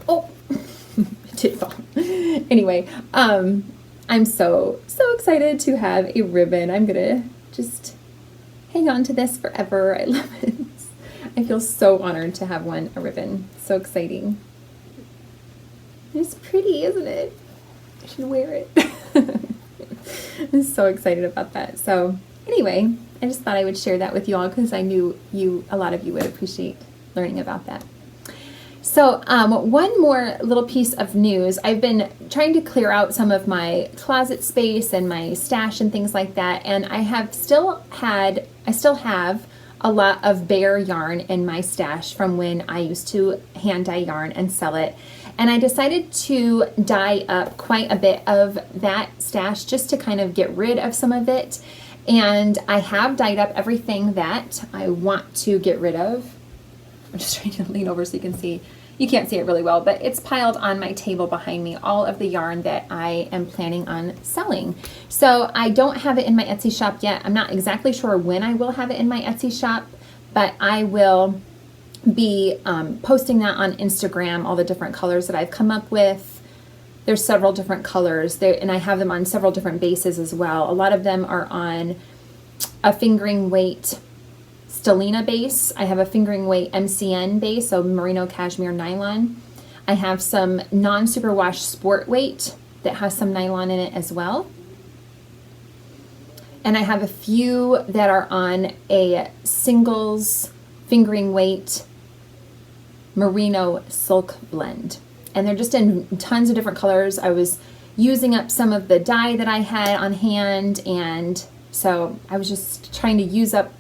Oh, it did fall. Anyway, I'm so excited to have a ribbon. I'm gonna just hang on to this forever. I love it. I feel so honored to have a ribbon. So exciting. It's pretty, isn't it? I should wear it. I'm so excited about that. So anyway, I just thought I would share that with you all because I knew a lot of you would appreciate learning about that. So one more little piece of news. I've been trying to clear out some of my closet space and my stash and things like that, and I still have a lot of bare yarn in my stash from when I used to hand dye yarn and sell it. And I decided to dye up quite a bit of that stash just to kind of get rid of some of it. And I have dyed up everything that I want to get rid of. I'm just trying to lean over so you can see. You can't see it really well, but it's piled on my table behind me, all of the yarn that I am planning on selling. So I don't have it in my Etsy shop yet. I'm not exactly sure when I will have it in my Etsy shop, but I will be posting that on Instagram, all the different colors that I've come up with. There's several different colors there, and I have them on several different bases as well. A lot of them are on a fingering weight Stellina base. I have a fingering weight MCN base, so merino cashmere nylon. I have some non-superwash sport weight that has some nylon in it as well. And I have a few that are on a singles fingering weight merino silk blend. And they're just in tons of different colors. I was using up some of the dye that I had on hand, and so I was just trying to use up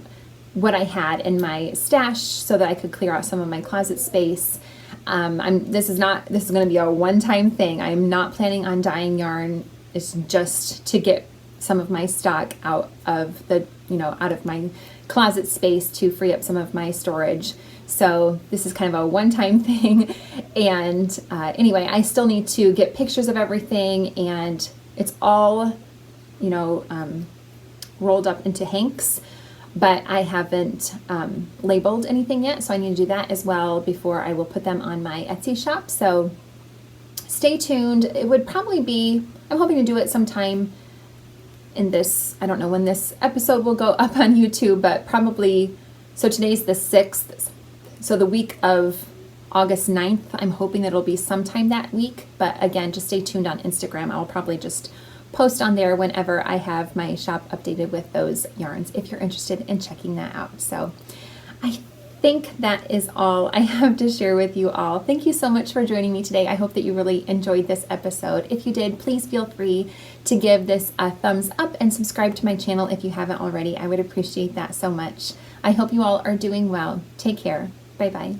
what I had in my stash so that I could clear out some of my closet space. This is going to be a one-time thing. I'm not planning on dyeing yarn. It's just to get some of my stock out of my closet space to free up some of my storage. So this is kind of a one-time thing. And anyway, I still need to get pictures of everything, and it's all, rolled up into hanks. But I haven't labeled anything yet, so I need to do that as well before I will put them on my Etsy shop. So stay tuned. It would probably be, I'm hoping to do it sometime in this, I don't know when this episode will go up on YouTube, but probably, so today's the 6th, so the week of August 9th, I'm hoping that it'll be sometime that week. But again, just stay tuned on Instagram. I'll probably just post on there whenever I have my shop updated with those yarns if you're interested in checking that out. So I think that is all I have to share with you all. Thank you so much for joining me today. I hope that you really enjoyed this episode. If you did, please feel free to give this a thumbs up and subscribe to my channel if you haven't already. I would appreciate that so much. I hope you all are doing well. Take care. Bye-bye.